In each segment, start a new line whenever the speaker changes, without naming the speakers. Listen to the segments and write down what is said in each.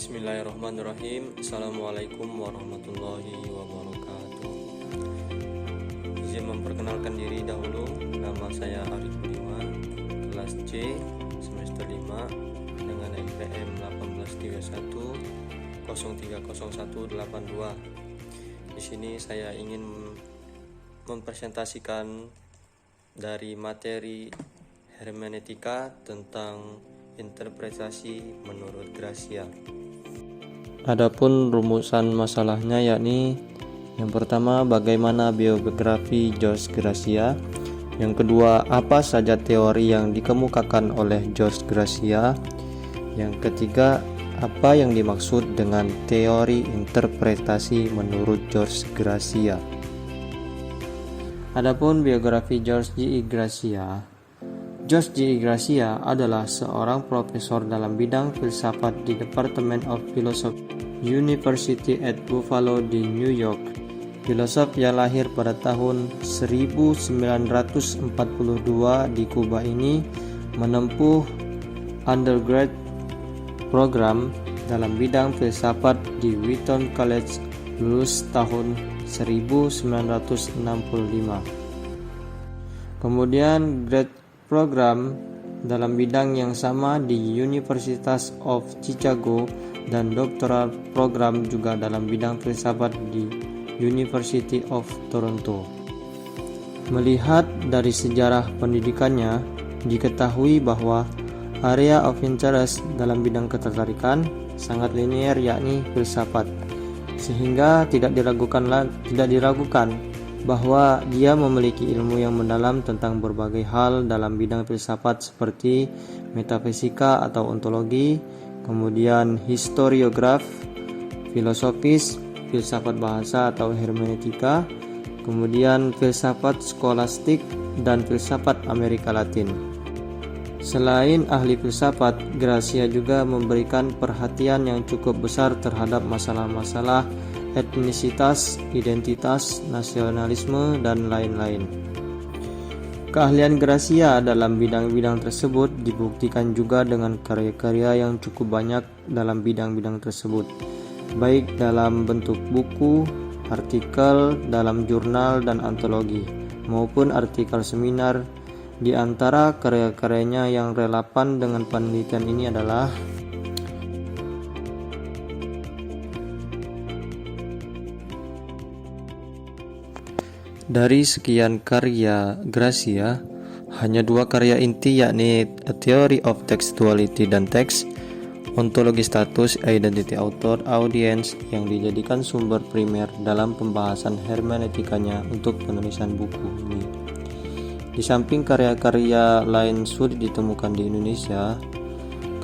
Bismillahirrahmanirrahim. Assalamualaikum warahmatullahi wabarakatuh. Izin memperkenalkan diri dahulu. Nama saya Arif Budiman, kelas C, semester 5 dengan NPM 1831 030182. Di sini saya ingin mempresentasikan dari materi hermeneutika tentang interpretasi menurut Gracia. Adapun rumusan masalahnya yakni yang pertama, bagaimana biografi George Gracia. Yang kedua, apa saja teori yang dikemukakan oleh George Gracia. Yang ketiga, apa yang dimaksud dengan teori interpretasi menurut George Gracia. Adapun biografi George G. Gracia. George G. Gracia adalah seorang profesor dalam bidang filsafat di Department of Philosophy, University at Buffalo di New York. Filosof yang lahir pada tahun 1942 di Kuba ini menempuh undergrad program dalam bidang filsafat di Wheaton College, lulus tahun 1965. Kemudian grad program dalam bidang yang sama di University of Chicago dan doktoral program juga dalam bidang filsafat di University of Toronto. Melihat dari sejarah pendidikannya, diketahui bahwa area of interest dalam bidang ketertarikan sangat linear, yakni filsafat, sehingga tidak diragukan bahwa dia memiliki ilmu yang mendalam tentang berbagai hal dalam bidang filsafat seperti metafisika atau ontologi, kemudian historiograf, filosofis, filsafat bahasa atau hermeneutika, kemudian filsafat skolastik, dan filsafat Amerika Latin. Selain ahli filsafat, Gracia juga memberikan perhatian yang cukup besar terhadap masalah-masalah etnisitas, identitas, nasionalisme, dan lain-lain. Keahlian Gracia dalam bidang-bidang tersebut dibuktikan juga dengan karya-karya yang cukup banyak dalam bidang-bidang tersebut, baik dalam bentuk buku, artikel dalam jurnal dan antologi, maupun artikel seminar. Di antara karya-karyanya yang relevan dengan penelitian ini adalah dari sekian karya Gracia, hanya dua karya inti yakni A Theory of Textuality dan Text, Ontologi Status, Identity Author, Audience yang dijadikan sumber primer dalam pembahasan hermeneutikanya untuk penulisan buku ini. Di samping karya-karya lain sulit ditemukan di Indonesia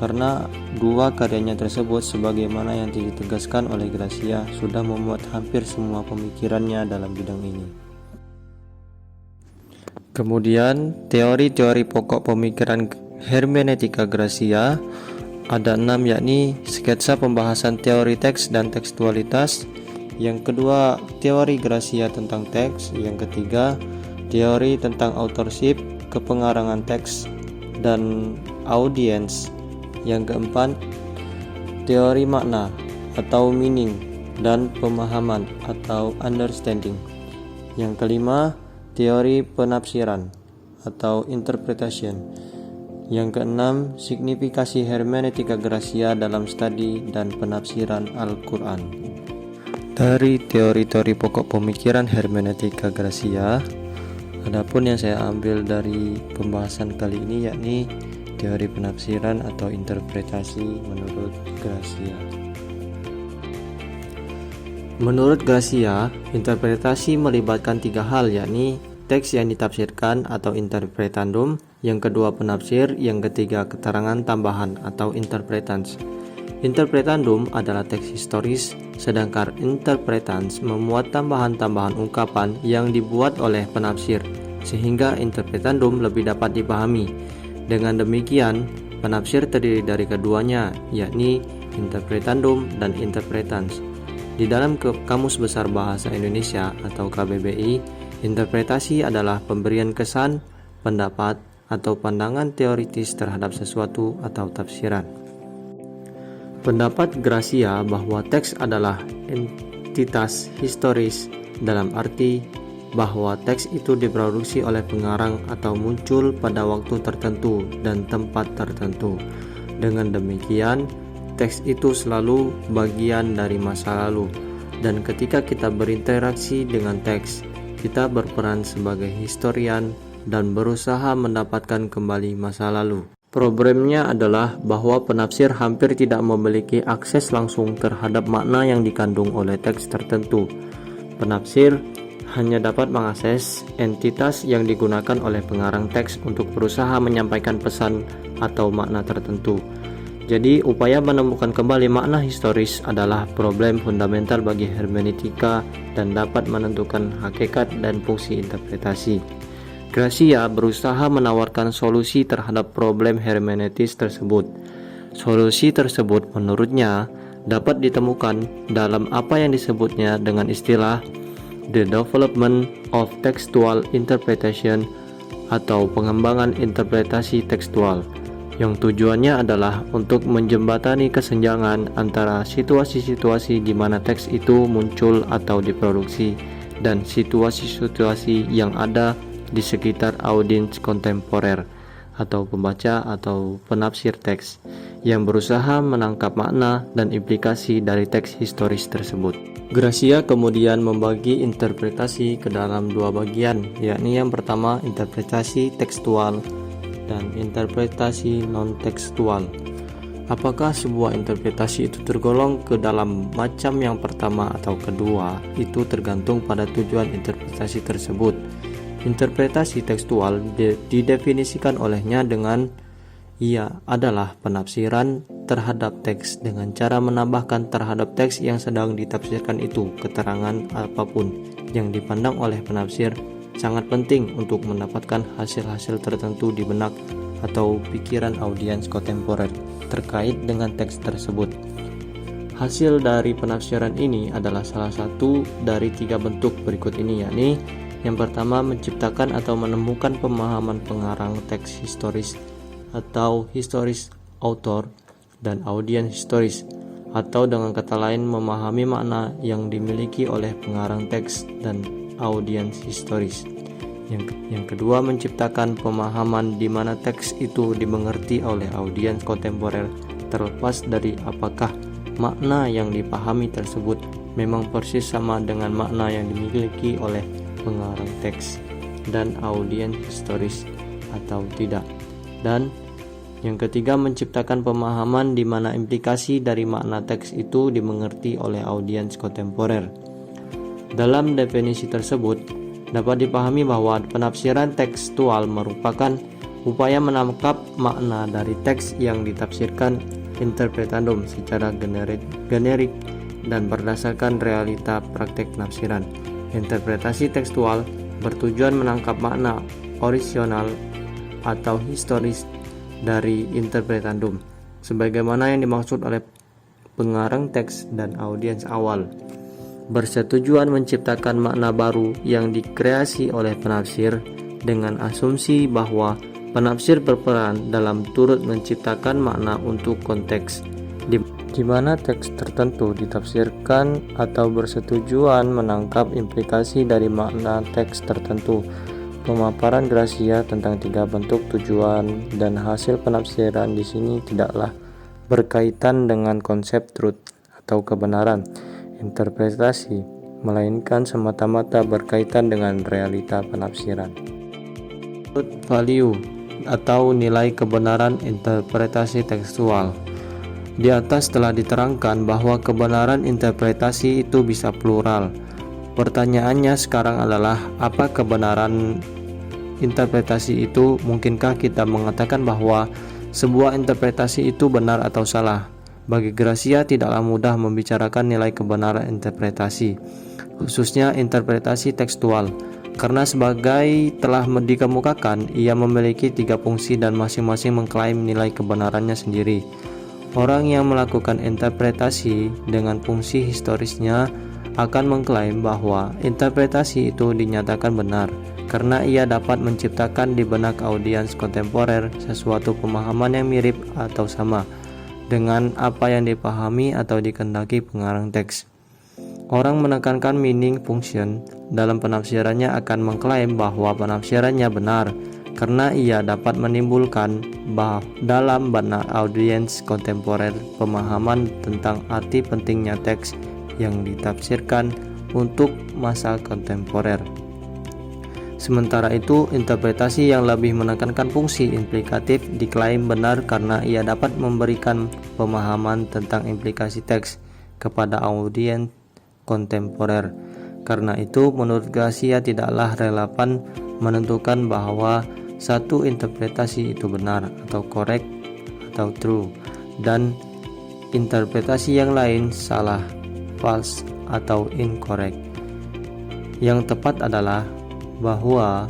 karena dua karyanya tersebut sebagaimana yang ditegaskan oleh Gracia sudah memuat hampir semua pemikirannya dalam bidang ini. Kemudian, teori-teori pokok pemikiran hermeneutika Gracia ada 6, yakni sketsa pembahasan teori teks dan tekstualitas, yang kedua teori Gracia tentang teks, yang ketiga teori tentang authorship, kepengarangan teks, dan audience, yang keempat teori makna atau meaning dan pemahaman atau understanding, yang kelima teori penafsiran atau interpretation, yang keenam signifikasi hermeneutika Gracia dalam studi dan penafsiran Al-Quran. Dari teori-teori pokok pemikiran hermeneutika Gracia, adapun yang saya ambil dari pembahasan kali ini yakni teori penafsiran atau interpretasi menurut Gracia. Menurut Gracia, interpretasi melibatkan 3 hal, yakni teks yang ditafsirkan atau interpretandum, yang kedua penafsir, yang ketiga keterangan tambahan atau interpretans. Interpretandum adalah teks historis, sedangkan interpretans memuat tambahan-tambahan ungkapan yang dibuat oleh penafsir, sehingga interpretandum lebih dapat dipahami. Dengan demikian, penafsir terdiri dari keduanya, yakni interpretandum dan interpretans. Di dalam Kamus Besar Bahasa Indonesia atau KBBI, interpretasi adalah pemberian kesan, pendapat, atau pandangan teoritis terhadap sesuatu atau tafsiran. Pendapat Gracia bahwa teks adalah entitas historis dalam arti bahwa teks itu diproduksi oleh pengarang atau muncul pada waktu tertentu dan tempat tertentu. Dengan demikian, teks itu selalu bagian dari masa lalu, dan ketika kita berinteraksi dengan teks, kita berperan sebagai historian dan berusaha mendapatkan kembali masa lalu. Problemnya adalah bahwa penafsir hampir tidak memiliki akses langsung terhadap makna yang dikandung oleh teks tertentu. Penafsir hanya dapat mengakses entitas yang digunakan oleh pengarang teks untuk berusaha menyampaikan pesan atau makna tertentu. Jadi, upaya menemukan kembali makna historis adalah problem fundamental bagi hermeneutika dan dapat menentukan hakikat dan fungsi interpretasi. Gracia berusaha menawarkan solusi terhadap problem hermeneutis tersebut. Solusi tersebut menurutnya dapat ditemukan dalam apa yang disebutnya dengan istilah the development of textual interpretation atau pengembangan interpretasi tekstual, yang tujuannya adalah untuk menjembatani kesenjangan antara situasi-situasi di mana teks itu muncul atau diproduksi dan situasi-situasi yang ada di sekitar audiens kontemporer atau pembaca atau penafsir teks yang berusaha menangkap makna dan implikasi dari teks historis tersebut. Gracia kemudian membagi interpretasi ke dalam dua bagian, yakni yang pertama interpretasi tekstual dan interpretasi non-tekstual. Apakah sebuah interpretasi itu tergolong ke dalam macam yang pertama atau kedua, itu tergantung pada tujuan interpretasi tersebut. Interpretasi tekstual didefinisikan olehnya dengan ia adalah penafsiran terhadap teks dengan cara menambahkan terhadap teks yang sedang ditafsirkan itu keterangan apapun yang dipandang oleh penafsir sangat penting untuk mendapatkan hasil-hasil tertentu di benak atau pikiran audiens kontemporer terkait dengan teks tersebut. Hasil dari penafsiran ini adalah salah satu dari tiga bentuk berikut ini, yakni yang pertama, menciptakan atau menemukan pemahaman pengarang teks historis atau historis author dan audiens historis, atau dengan kata lain memahami makna yang dimiliki oleh pengarang teks dan audiens historis. Yang kedua, menciptakan pemahaman di mana teks itu dimengerti oleh audiens kontemporer terlepas dari apakah makna yang dipahami tersebut memang persis sama dengan makna yang dimiliki oleh pengarang teks dan audiens historis atau tidak. Dan yang ketiga, menciptakan pemahaman di mana implikasi dari makna teks itu dimengerti oleh audiens kontemporer. Dalam definisi tersebut, dapat dipahami bahwa penafsiran tekstual merupakan upaya menangkap makna dari teks yang ditafsirkan interpretandum secara generik dan berdasarkan realita praktek penafsiran. Interpretasi tekstual bertujuan menangkap makna orisinal atau historis dari interpretandum, sebagaimana yang dimaksud oleh pengarang teks dan audiens awal. Bersetujuan menciptakan makna baru yang dikreasi oleh penafsir dengan asumsi bahwa penafsir berperan dalam turut menciptakan makna untuk konteks di mana teks tertentu ditafsirkan atau bersetujuan menangkap implikasi dari makna teks tertentu. Pemaparan Gracia tentang tiga bentuk tujuan dan hasil penafsiran di sini tidaklah berkaitan dengan konsep truth atau kebenaran interpretasi, melainkan semata-mata berkaitan dengan realita penafsiran. Truth value atau nilai kebenaran interpretasi tekstual. Di atas telah diterangkan bahwa kebenaran interpretasi itu bisa plural. Pertanyaannya sekarang adalah, apa kebenaran interpretasi itu? Mungkinkah kita mengatakan bahwa sebuah interpretasi itu benar atau salah? Bagi Gracia tidaklah mudah membicarakan nilai kebenaran interpretasi, khususnya interpretasi tekstual, karena sebagai telah dikemukakan, ia memiliki tiga fungsi dan masing-masing mengklaim nilai kebenarannya sendiri. Orang yang melakukan interpretasi dengan fungsi historisnya akan mengklaim bahwa interpretasi itu dinyatakan benar karena ia dapat menciptakan di benak audiens kontemporer sesuatu pemahaman yang mirip atau sama dengan apa yang dipahami atau dikehendaki pengarang teks. Orang menekankan meaning function dalam penafsirannya akan mengklaim bahwa penafsirannya benar karena ia dapat menimbulkan dalam benak audiens kontemporer pemahaman tentang arti pentingnya teks yang ditafsirkan untuk masa kontemporer. Sementara itu, interpretasi yang lebih menekankan fungsi implikatif diklaim benar karena ia dapat memberikan pemahaman tentang implikasi teks kepada audiens kontemporer. Karena itu, menurut Gracia tidaklah relevan menentukan bahwa satu interpretasi itu benar atau correct atau true dan interpretasi yang lain salah, false atau incorrect. Yang tepat adalah bahwa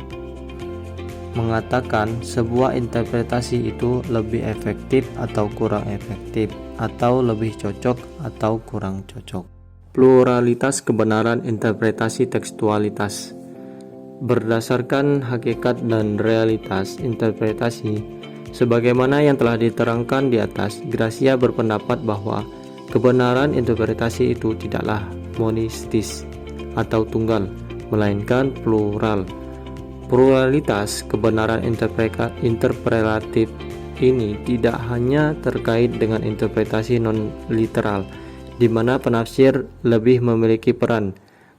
mengatakan sebuah interpretasi itu lebih efektif atau kurang efektif, atau lebih cocok atau kurang cocok. Pluralitas kebenaran interpretasi tekstualitas. Berdasarkan hakikat dan realitas interpretasi, sebagaimana yang telah diterangkan di atas, Gracia berpendapat bahwa kebenaran interpretasi itu tidaklah monistis atau tunggal, melainkan plural. Pluralitas kebenaran interpretatif ini tidak hanya terkait dengan interpretasi non-literal, di mana penafsir lebih memiliki peran,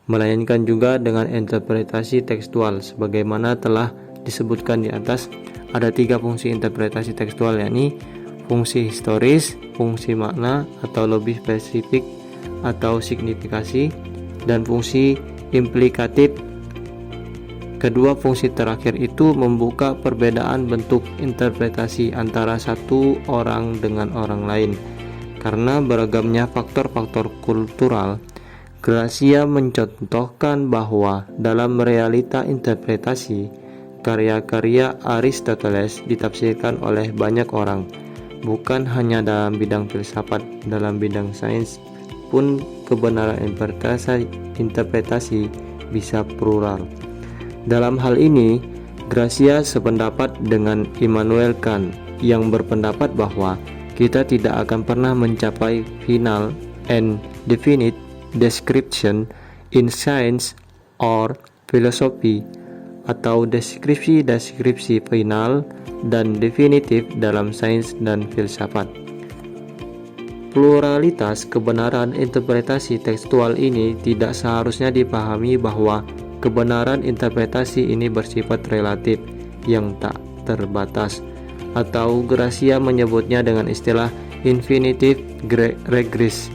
melainkan juga dengan interpretasi tekstual. Sebagaimana telah disebutkan di atas, ada 3 fungsi interpretasi tekstual, yakni fungsi historis, fungsi makna atau lebih spesifik atau signifikasi, dan fungsi implikatif. Kedua fungsi terakhir itu membuka perbedaan bentuk interpretasi antara satu orang dengan orang lain. Karena beragamnya faktor-faktor kultural, Gracia mencontohkan bahwa dalam realita interpretasi, karya-karya Aristoteles ditafsirkan oleh banyak orang, bukan hanya dalam bidang filsafat. Dalam bidang sains pun kebenaran interpretasi bisa plural. Dalam hal ini, Gracia sependapat dengan Immanuel Kant yang berpendapat bahwa kita tidak akan pernah mencapai final and definite description in science or philosophy, atau deskripsi final dan definitif dalam sains dan filsafat. Pluralitas kebenaran interpretasi tekstual ini tidak seharusnya dipahami bahwa kebenaran interpretasi ini bersifat relatif yang tak terbatas, atau Gracia menyebutnya dengan istilah infinitive regress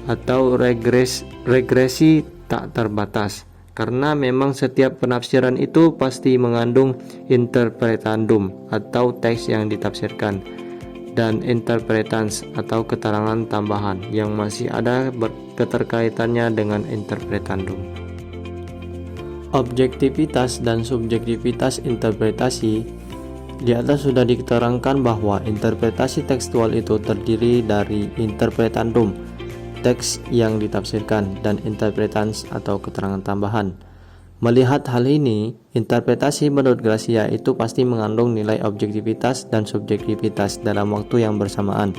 atau regresi tak terbatas, karena memang setiap penafsiran itu pasti mengandung interpretandum atau teks yang ditafsirkan, dan interpretans atau keterangan tambahan yang masih ada keterkaitannya dengan interpretandum. Objektivitas dan subjektivitas interpretasi. Di atas sudah diterangkan bahwa interpretasi tekstual itu terdiri dari interpretandum, teks yang ditafsirkan, dan interpretans atau keterangan tambahan. Melihat hal ini, interpretasi menurut Gracia itu pasti mengandung nilai objektivitas dan subjektivitas dalam waktu yang bersamaan.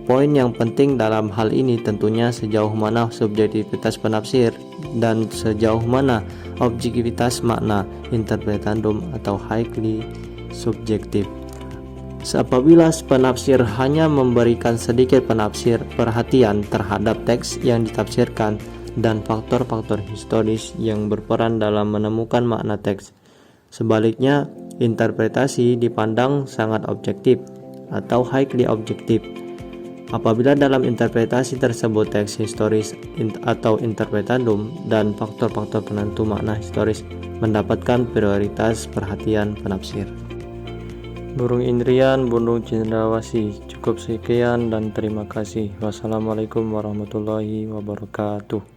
Poin yang penting dalam hal ini tentunya sejauh mana subjektivitas penafsir dan sejauh mana objektivitas makna interpretandum atau highly subjektif. Apabila penafsir hanya memberikan sedikit perhatian terhadap teks yang ditafsirkan dan faktor-faktor historis yang berperan dalam menemukan makna teks. Sebaliknya, interpretasi dipandang sangat objektif atau highly objektif. Apabila dalam interpretasi tersebut teks historis atau interpretandum dan faktor-faktor penentu makna historis mendapatkan prioritas perhatian penafsir. Burung Indrian, Burung Cendrawasih. Cukup sekian dan terima kasih. Wassalamualaikum warahmatullahi wabarakatuh.